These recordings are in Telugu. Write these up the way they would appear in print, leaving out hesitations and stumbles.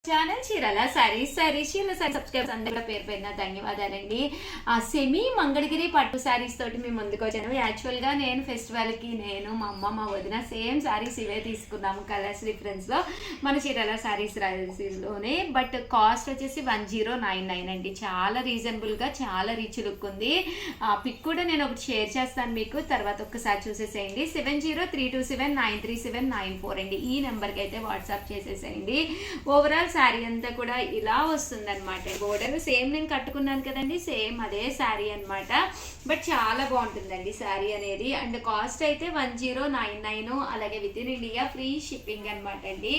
ఛానల్ చీరల సారీస్ చీరల సారీ సబ్స్క్రైబర్స్ అందరూ కూడా పేరు పేరున ధన్యవాదాలండి. సెమీ మంగళగిరి పట్టు సారీస్ తోటి మేము ముందుకు వచ్చాను. యాక్చువల్గా నేను ఫెస్టివల్కి మా అమ్మ మా వదిన సేమ్ సారీస్ ఇవే తీసుకున్నాము కలర్స్ డిఫరెన్స్లో మన చీరల సారీస్లోనే. బట్ కాస్ట్ వచ్చేసి 1099 అండి. చాలా రీజనబుల్గా చాలా రిచ్ లుక్ ఉంది. పిక్ కూడా నేను ఒకటి షేర్ చేస్తాను మీకు, తర్వాత ఒక్కసారి చూసేసేయండి. 703279937994 అండి. ఈ నెంబర్కి అయితే వాట్సాప్ చేసేసేయండి. ఓవరాల్ శారీ అంతా కూడా ఇలా వస్తుంది అనమాట. బోర్డర్ సేమ్ నేను కట్టుకున్నాను కదండి, సేమ్ అదే శారీ అనమాట. బట్ చాలా బాగుంటుందండి శారీ అనేది. అండ్ కాస్ట్ అయితే 1099. అలాగే with in India free shipping అనమాట అండి.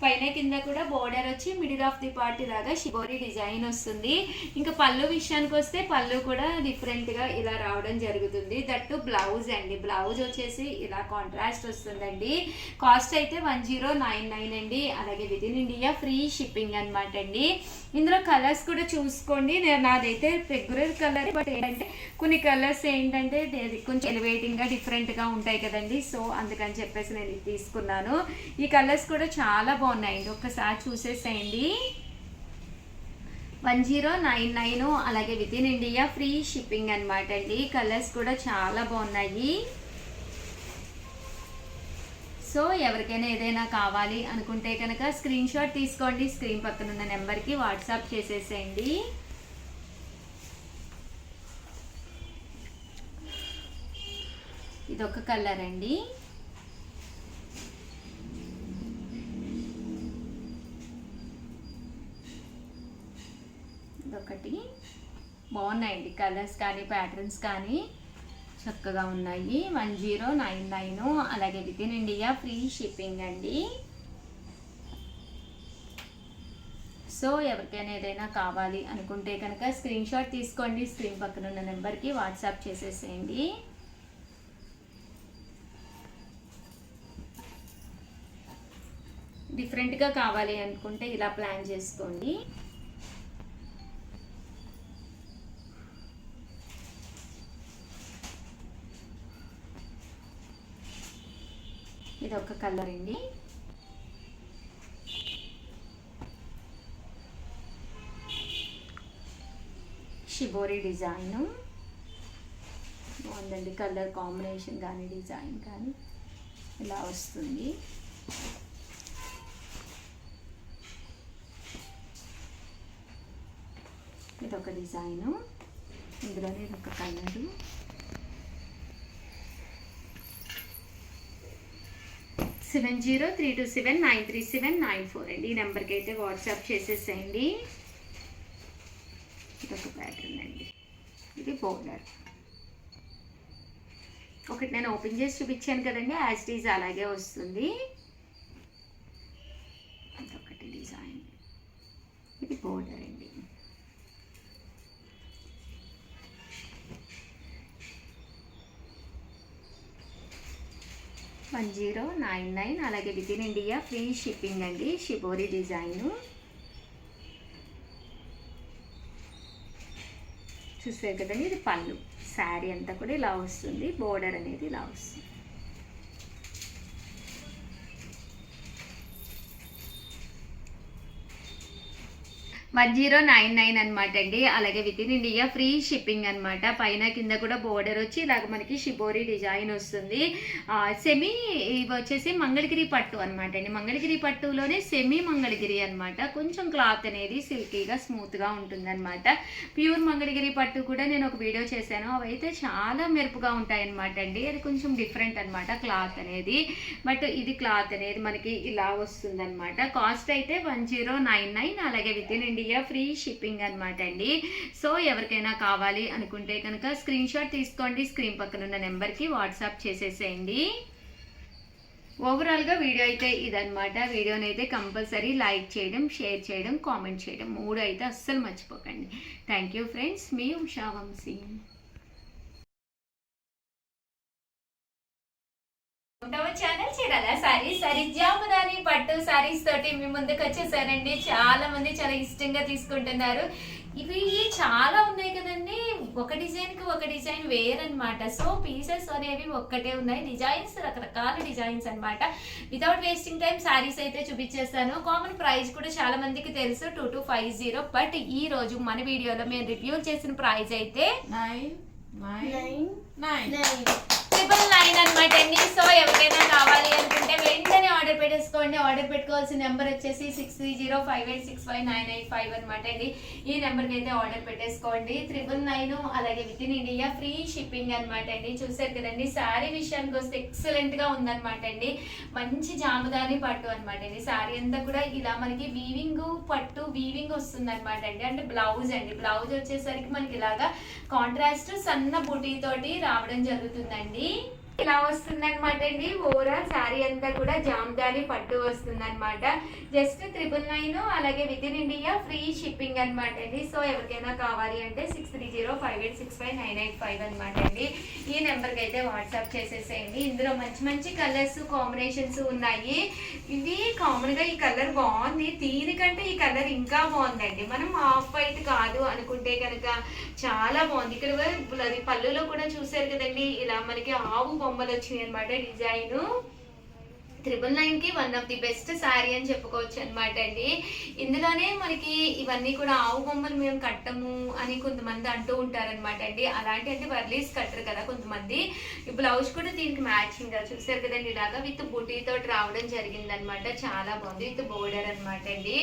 పైన కింద కూడా బోర్డర్ వచ్చి మిడిల్ ఆఫ్ ది పార్ట్ ఇలాగా షిబోరి డిజైన్ వస్తుంది. ఇంకా పళ్ళు విషయానికి వస్తే పళ్ళు కూడా డిఫరెంట్గా ఇలా రావడం జరుగుతుంది. దట్టు బ్లౌజ్ అండి. బ్లౌజ్ వచ్చేసి ఇలా కాంట్రాస్ట్ వస్తుందండి. కాస్ట్ అయితే 1099 అండి. అలాగే with in India free shipping అనమాట అండి. ఇందులో కలర్స్ కూడా చూసుకోండి. నాదైతే రెగ్యులర్ కలర్, బట్ ఏంటంటే కొన్ని కలర్స్ ఏంటంటే కొంచెం ఎలివేటింగ్గా డిఫరెంట్గా ఉంటాయి కదండి. సో అందుకని చెప్పేసి నేను ఇది తీసుకున్నాను. ఈ కలర్స్ కూడా చాలా బాగున్నాయండి, ఒక్కసారి చూసేసేయండి. 1099. అలాగే with in India free shipping అనమాట అండి. కలర్స్ కూడా చాలా బాగున్నాయి. సో ఎవరికైనా ఏదైనా కావాలి అనుకుంటే కనుక స్క్రీన్ షాట్ తీసుకోండి, స్క్రీన్ పక్కన ఉన్న నెంబర్కి వాట్సాప్ చేసేసేయండి. ఇదొక కలర్ అండి. ఇదొకటి. బాగున్నాయండి కలర్స్ కానీ ప్యాటర్న్స్ కానీ చక్కగా ఉన్నాయి. 1099. అలాగే with in India free shipping అండి. సో ఎవరికైనా ఏదైనా కావాలి అనుకుంటే కనుక స్క్రీన్ షాట్ తీసుకోండి, స్క్రీన్ పక్కన ఉన్న నెంబర్కి వాట్సాప్ చేసేసేయండి. డిఫరెంట్గా కావాలి అనుకుంటే ఇలా ప్లాన్ చేసుకోండి. ఇది ఒక కలర్ అండి. షిబోరి డిజైన్ బాగుందండి. కలర్ కాంబినేషన్ కానీ డిజైన్ కానీ ఇలా వస్తుంది. ఇదొక డిజైను, ఇందులోనే ఇదొక కలరు. సెవెన్ 703279937994 అండి. ఈ నెంబర్కి అయితే వాట్సాప్ చేసేసేయండి. ఇదొక ప్యాటర్న్ అండి. ఇది బోర్డర్ ఒకటి నేను ఓపెన్ చేసి చూపించాను కదండి, యాజ్ ఇట్ ఈజ్ అలాగే వస్తుంది. ఇదొకటి డిజైన్. ఇది బోర్డర్ అండి. $1099. అలాగే with in India free shipping అండి. షిబోరి డిజైను చూసారు కదండి. ఇది పళ్ళు. శారీ అంతా కూడా ఇలా వస్తుంది. బోర్డర్ అనేది ఇలా వస్తుంది. 1099 అనమాట అండి. అలాగే with in India free shipping అనమాట. పైన కింద కూడా బోర్డర్ వచ్చి ఇలాగ మనకి షిబోరి డిజైన్ వస్తుంది. సెమీ ఇవి వచ్చేసి మంగళగిరి పట్టు అనమాట అండి. మంగళగిరి పట్టులోనే సెమీ మంగళగిరి అనమాట. కొంచెం క్లాత్ అనేది సిల్కీగా స్మూత్గా ఉంటుందన్నమాట. ప్యూర్ మంగళగిరి పట్టు కూడా నేను ఒక వీడియో చేశాను, అవైతే చాలా మెరుపుగా ఉంటాయి అనమాట అండి. అది కొంచెం డిఫరెంట్ అనమాట క్లాత్ అనేది. బట్ ఇది క్లాత్ అనేది మనకి ఇలా వస్తుంది అనమాట. కాస్ట్ అయితే 1099. అలాగే with in India free shipping అనమాట అండి. సో ఎవరికైనా కావాలి అనుకుంటే కనుక స్క్రీన్ షాట్ తీసుకోండి, స్క్రీన్ పక్కన ఉన్న నెంబర్కి వాట్సాప్ చేసేసేయండి. ఓవరాల్గా వీడియో అయితే ఇదనమాట. వీడియోని అయితే కంపల్సరీ లైక్ చేయడం, షేర్ చేయడం, కామెంట్ చేయడం 3 అయితే అస్సలు మర్చిపోకండి. Thank you friends. మీ ఉషా వంశీ. ఛానల్ చీరాల సారీస్ జాముదాని పట్టు సారీస్ తోటి మీ ముందుకు వచ్చేసానండి. చాలా మంది చాలా ఇష్టంగా తీసుకుంటున్నారు. ఇవి చాలా ఉన్నాయి కదండి, ఒక డిజైన్ కి ఒక డిజైన్ వేరనమాట. సో పీసెస్ అనేవి ఒక్కటే ఉన్నాయి, డిజైన్స్ రకరకాల డిజైన్స్ అనమాట. వితౌట్ వేస్టింగ్ టైం సారీస్ అయితే చూపించేస్తాను. కామన్ ప్రైస్ కూడా చాలా మందికి తెలుసు 2250. బట్ ఈ రోజు మన వీడియోలో మేము రివ్యూ చేసిన ప్రైస్ అయితే 999 అనమాట అండి. సో ఎవరికైనా కావాలి అనుకుంటే వెంటనే ఆర్డర్ పెట్టేసుకోండి. ఆర్డర్ పెట్టుకోవాల్సిన నెంబర్ వచ్చేసి 6305865985 అనమాట అండి. ఈ నెంబర్కి అయితే ఆర్డర్ పెట్టేసుకోండి. 999, అలాగే with in India free shipping అనమాట అండి. చూసారు కదండి, శారీ విషయానికి వస్తే ఎక్సలెంట్ గా ఉందనమాట అండి. మంచి జాముదాని పట్టు అనమాట అండి. శారీ అంతా కూడా ఇలా మనకి వీవింగ్ పట్టు వీవింగ్ వస్తుంది అనమాట అండి. అంటే బ్లౌజ్ అండి, బ్లౌజ్ వచ్చేసరికి మనకి ఇలాగా కాంట్రాస్ట్ సన్న బుటీ తోటి రావడం జరుగుతుందండి. ఇలా వస్తుంది అనమాట అండి. ఓవరాల్ శారీ అంతా కూడా జామ్దాని పట్టు వస్తుంది అనమాట. జస్ట్ 999, అలాగే with in India free shipping అనమాట అండి. సో ఎవరికైనా కావాలి అంటే 6305865985 అనమాట అండి. ఈ నెంబర్కి అయితే వాట్సాప్ చేసేసేయండి. ఇందులో మంచి మంచి కలర్స్ కాంబినేషన్స్ ఉన్నాయి. ఇవి కామన్గా ఈ కలర్ బాగుంది, దీనికంటే ఈ కలర్ ఇంకా బాగుందండి. మనం ఆఫ్ వైట్ కాదు అనుకుంటే కనుక చాలా బాగుంది. ఇక్కడ పళ్ళులో కూడా చూసారు కదండి, ఇలా మనకి ఆవు బొమ్మలు వచ్చినాయి అనమాట. డిజైన్ 999కి one of the best sari అని చెప్పుకోవచ్చు అనమాట అండి. ఇందులోనే మనకి ఇవన్నీ కూడా ఆవు బొమ్మలు మేము కట్టము అని కొంతమంది అంటూ ఉంటారనమాట అండి. అలాంటి అంటే వర్లీస్ కట్టరు కదా కొంతమంది. ఈ బ్లౌజ్ కూడా దీనికి మ్యాచింగ్ గా చూసారు కదండి, ఇలాగా విత్ బుటీతో రావడం జరిగింది అనమాట. చాలా బాగుంది, విత్ బోర్డర్ అనమాట అండి.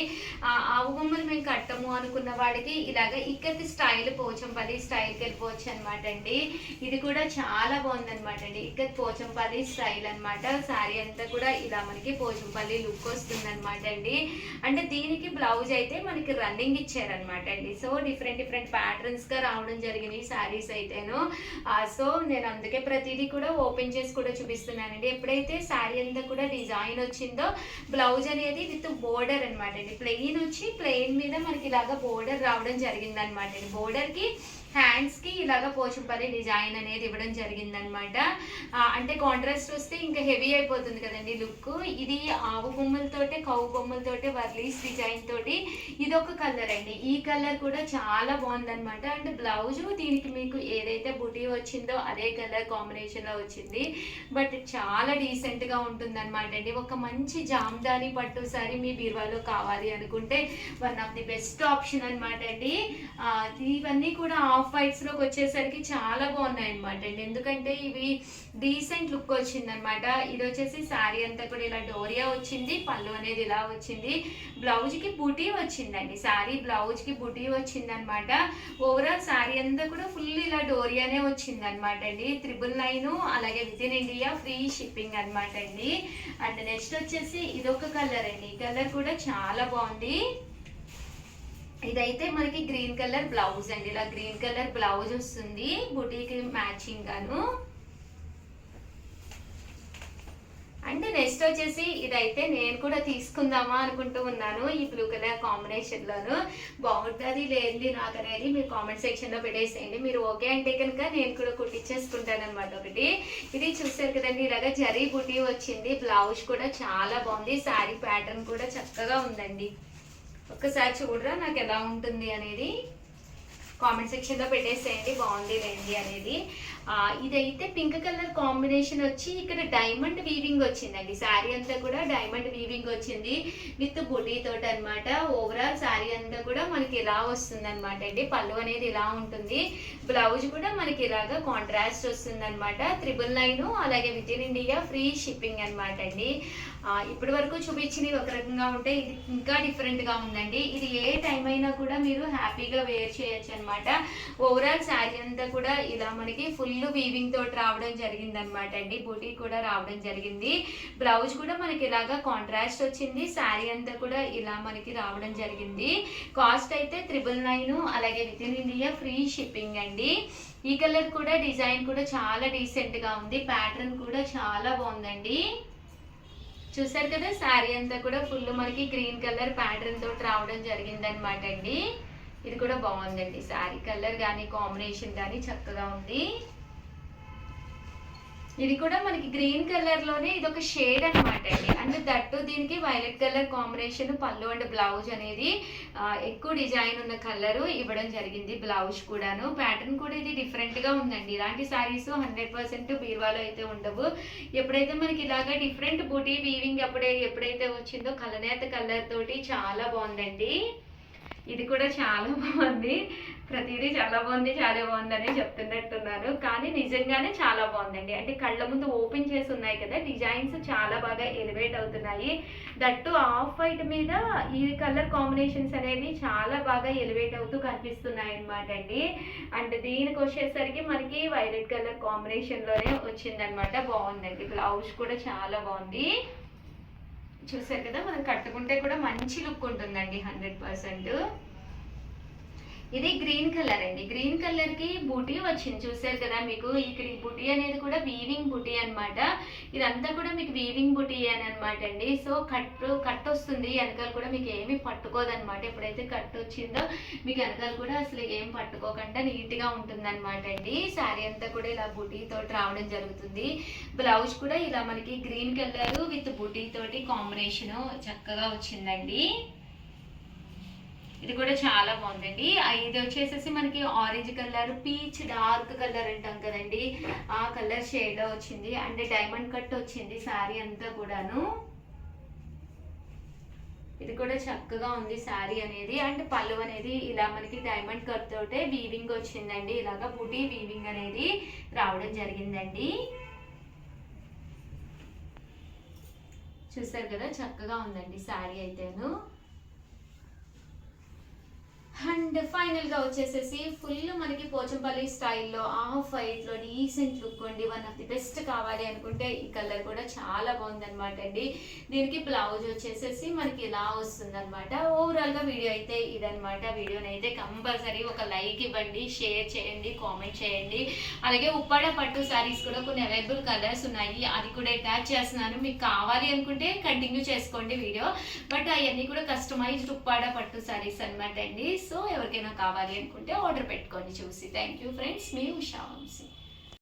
ఆవు బొమ్మలు మేము కట్టము అనుకున్న వాడికి ఇలాగ ఇక్కడి స్టైల్ పోచంపల్లి స్టైల్కి వెళ్ళిపోవచ్చు అనమాట అండి. ఇది కూడా చాలా బాగుంది అనమాట అండి. ఇక్కడ పోచంపల్లి స్టైల్ అనమాట. శారీ అంతా కూడా ఇలా మనకి పోచంపల్లి లుక్ వస్తుంది అనమాట అండి. అంటే దీనికి బ్లౌజ్ అయితే మనకి రన్నింగ్ ఇచ్చారనమాట అండి. సో డిఫరెంట్ ప్యాటర్న్స్ గా రావడం జరిగింది శారీస్ అయితేను. సో నేను అందుకే ప్రతిదీ కూడా ఓపెన్ చేసి కూడా చూపిస్తున్నానండి. ఎప్పుడైతే శారీ అంతా కూడా డిజైన్ వచ్చిందో బ్లౌజ్ అనేది విత్ బోర్డర్ అనమాట అండి. ప్లెయిన్ వచ్చి ప్లెయిన్ మీద మనకి ఇలాగా బోర్డర్ రావడం జరిగింది అనమాట అండి. బోర్డర్ కి హ్యాండ్స్ కి ఇలాగా పోచంపల్లి డిజైన్ అనేది ఇవ్వడం జరిగిందనమాట. అంటే కాంట్రాస్ట్ వస్తే ఇంకా హెవీ అయిపోతుంది కదండి లుక్. ఇది ఆవు బొమ్మలతోటే కౌ బొమ్మలతోటే వర్లీస్ డిజైన్ తోటి ఇదొక కలర్ అండి. ఈ కలర్ కూడా చాలా బాగుందనమాట. అంటే బ్లౌజ్ దీనికి మీకు ఏదైతే బుటీ వచ్చిందో అదే కలర్ కాంబినేషన్ లో వచ్చింది. బట్ చాలా డీసెంట్ గా ఉంటుంది అనమాట అండి. ఒక మంచి జామ్దాని పట్టు సారీ మీ బీరువాలో కావాలి అనుకుంటే one of the best option అనమాట అండి. ఇవన్నీ కూడా ఆఫ్ వైట్స్ లోకి వచ్చేసరికి చాలా బాగున్నాయి అనమాట అండి. ఎందుకంటే ఇవి డీసెంట్ లుక్ వచ్చింది అనమాట. ఇది వచ్చేసి శారీ అంతా కూడా ఇలా డోరియా వచ్చింది, పళ్ళు అనేది ఇలా వచ్చింది, బ్లౌజ్ కి బుటీ వచ్చిందండి. శారీ బ్లౌజ్ కి బుటీ వచ్చింది అనమాట. ఓవరాల్ శారీ అంతా కూడా ఫుల్ ఇలా డోరియానే వచ్చింది అనమాట అండి. 999, అలాగే with in India free shipping అనమాట అండి. అండ్ నెక్స్ట్ వచ్చేసి ఇదొక కలర్ అండి. ఈ కలర్ కూడా చాలా బాగుంది. ఇదైతే మనకి గ్రీన్ కలర్ బ్లౌజ్ అండి. ఇలా గ్రీన్ కలర్ బ్లౌజ్ వస్తుంది బుటీకి మ్యాచింగ్ గాను. అంటే నెక్స్ట్ వచ్చేసి ఇదైతే నేను కూడా తీసుకుందామా అనుకుంటూ ఉన్నాను. ఈ బ్లూ కలర్ కాంబినేషన్ లోను బాగుంటుంది లేనిది నాకు అనేది మీరు కామెంట్ సెక్షన్ లో పెట్టేసేయండి. మీరు ఓకే అంటే కనుక నేను కూడా కుట్టించేసుకుంటాను అనమాట. ఒకటి ఇది చూసారు కదండి, ఇలాగా జరీ బుటీ వచ్చింది. బ్లౌజ్ కూడా చాలా బాగుంది. శారీ ప్యాటర్న్ కూడా చక్కగా ఉందండి. ఒక్కసారి చూడరా నాకు ఎలా ఉంటుంది అనేది కామెంట్ సెక్షన్ లో పెట్టేసేయండి, బాగుంది లేండి అనేది. ఇదైతే పింక్ కలర్ కాంబినేషన్ వచ్చి ఇక్కడ డైమండ్ వీవింగ్ వచ్చిందండి. శారీ అంతా కూడా డైమండ్ వీవింగ్ వచ్చింది విత్ బుటీ తోటి అనమాట. ఓవరాల్ శారీ అంతా కూడా మనకి ఇలా వస్తుంది అనమాట అండి. పళ్ళు అనేది ఇలా ఉంటుంది, బ్లౌజ్ కూడా మనకి ఇలాగా కాంట్రాస్ట్ వస్తుంది అనమాట. 999, అలాగే with in India free shipping అనమాట అండి. ఇప్పటి వరకు చూపించినవి ఒక రకంగా ఉంటే ఇది ఇంకా డిఫరెంట్ గా ఉందండి. ఇది ఏ టైం అయినా కూడా మీరు హ్యాపీగా వేర్ చేయొచ్చు అనమాట. ఓవరాల్ శారీ అంతా కూడా ఇలా మనకి ఫుల్ వీవింగ్ తోటి రావడం జరిగింది అనమాట అండి. బూటీ కూడా రావడం జరిగింది, బ్లౌజ్ కూడా మనకి ఇలాగా కాంట్రాస్ట్ వచ్చింది. శారీ అంతా కూడా ఇలా మనకి రావడం జరిగింది. కాస్ట్ అయితే 999, అలాగే with in India free shipping అండి. ఈ కలర్ కూడా డిజైన్ కూడా చాలా డీసెంట్ గా ఉంది, ప్యాటర్న్ కూడా చాలా బాగుందండి. చూసారు కదా, శారీ అంతా కూడా ఫుల్ మనకి గ్రీన్ కలర్ ప్యాటర్న్ తోటి రావడం జరిగింది అనమాట అండి. ఇది కూడా బాగుందండి. శారీ కలర్ కానీ కాంబినేషన్ కానీ చక్కగా ఉంది. ఇది కూడా మనకి గ్రీన్ కలర్ లోనే ఇది ఒక షేడ్ అనమాట అండి. అంటే దట్టు దీనికి వైలెట్ కలర్ కాంబినేషన్ పళ్ళు అండ్ బ్లౌజ్ అనేది ఎక్కువ డిజైన్ ఉన్న కలర్ ఇవ్వడం జరిగింది. బ్లౌజ్ కూడాను ప్యాటర్న్ కూడా ఇది డిఫరెంట్ గా ఉందండి. ఇలాంటి సారీస్ 100% బీరువాలో అయితే ఉండవు. ఎప్పుడైతే మనకి ఇలాగా డిఫరెంట్ బూటీ వీవింగ్ ఎప్పుడైతే వచ్చిందో కలనేత కలర్ తోటి చాలా బాగుందండి. ఇది కూడా చాలా బాగుంది. ప్రతిదీ చాలా బాగుందని చెప్తున్నట్టున్నారు, కానీ నిజంగానే చాలా బాగుందండి. అంటే కళ్ళ ముందు ఓపెన్ చేసి ఉన్నాయి కదా, డిజైన్స్ చాలా బాగా ఎలివేట్ అవుతున్నాయి. దట్టు ఆఫ్ వైట్ మీద ఈ కలర్ కాంబినేషన్స్ అనేవి చాలా బాగా ఎలివేట్ అవుతూ కనిపిస్తున్నాయి అనమాట అండి. అండ్ దీనికి వచ్చేసరికి మనకి వైలెట్ కలర్ కాంబినేషన్లోనే వచ్చిందనమాట. బాగుందండి. బ్లౌజ్ కూడా చాలా బాగుంది. చూసారు కదా, మనం కట్టుకుంటే కూడా మంచి లుక్ ఉంటుందండి 100%. ఇది గ్రీన్ కలర్ అండి. గ్రీన్ కలర్ కి బూటీ వచ్చింది చూసారు కదా మీకు. ఇక్కడ ఈ బూటీ అనేది కూడా వీవింగ్ బూటీ అనమాట. ఇదంతా కూడా మీకు వీవింగ్ బూటీ అని అనమాట అండి. సో కట్ వస్తుంది, వెనకాల కూడా మీకు ఏమి పట్టుకోదనమాట. ఎప్పుడైతే కట్ వచ్చిందో మీకు వెనకాల కూడా అసలు ఏం పట్టుకోకుండా నీట్ గా ఉంటుంది అనమాట అండి. శారీ అంతా కూడా ఇలా బూటీ తోటి రావడం జరుగుతుంది. బ్లౌజ్ కూడా ఇలా మనకి గ్రీన్ కలర్ విత్ బూటీ తోటి కాంబినేషన్ చక్కగా వచ్చిందండి. ఇది కూడా చాలా బాగుందండి. ఇది వచ్చేసేసి మనకి orange colour, peach dark colour అంటాం కదండి, ఆ కలర్ షేడ్ లో వచ్చింది. అండ్ డైమండ్ కట్ వచ్చింది శారీ అంతా కూడాను. ఇది కూడా చక్కగా ఉంది శారీ అనేది. అండ్ పళ్ళు అనేది ఇలా మనకి డైమండ్ కట్ తోటే వీవింగ్ వచ్చిందండి. ఇలాగా బూటీ వీవింగ్ అనేది రావడం జరిగిందండి. చూసారు కదా, చక్కగా ఉందండి శారీ అయితేను. అండ్ ఫైనల్ గా వచ్చేసేసి ఫుల్ మనకి పోచంపల్లి స్టైల్లో ఆఫ్ వైట్ లో డీసెంట్ లుక్ అండి. వన్ ఆఫ్ ది బెస్ట్ కావాలి అనుకుంటే ఈ కలర్ కూడా చాలా బాగుంది అనమాట అండి. దీనికి బ్లౌజ్ వచ్చేసేసి మనకి ఇలా వస్తుంది అనమాట. ఓవరాల్ గా వీడియో అయితే ఇదనమాట. వీడియోని అయితే కంపల్సరీ ఒక లైక్ ఇవ్వండి, షేర్ చేయండి, కామెంట్ చేయండి. అలాగే ఉప్పాడ పట్టు శారీస్ కూడా కొన్ని అవైలబుల్ కలర్స్ ఉన్నాయి, అది కూడా అటాచ్ చేస్తున్నాను. మీకు కావాలి అనుకుంటే కంటిన్యూ చేసుకోండి వీడియో. బట్ అవన్నీ కూడా కస్టమైజ్డ్ ఉప్పాడ పట్టు శారీస్ అనమాట అండి. సో ఎవరికైనా కావాలి అనుకుంటే ఆర్డర్ పెట్టుకోండి చూసి. థ్యాంక్ యూ ఫ్రెండ్స్, మీ ఉషా వంశీ.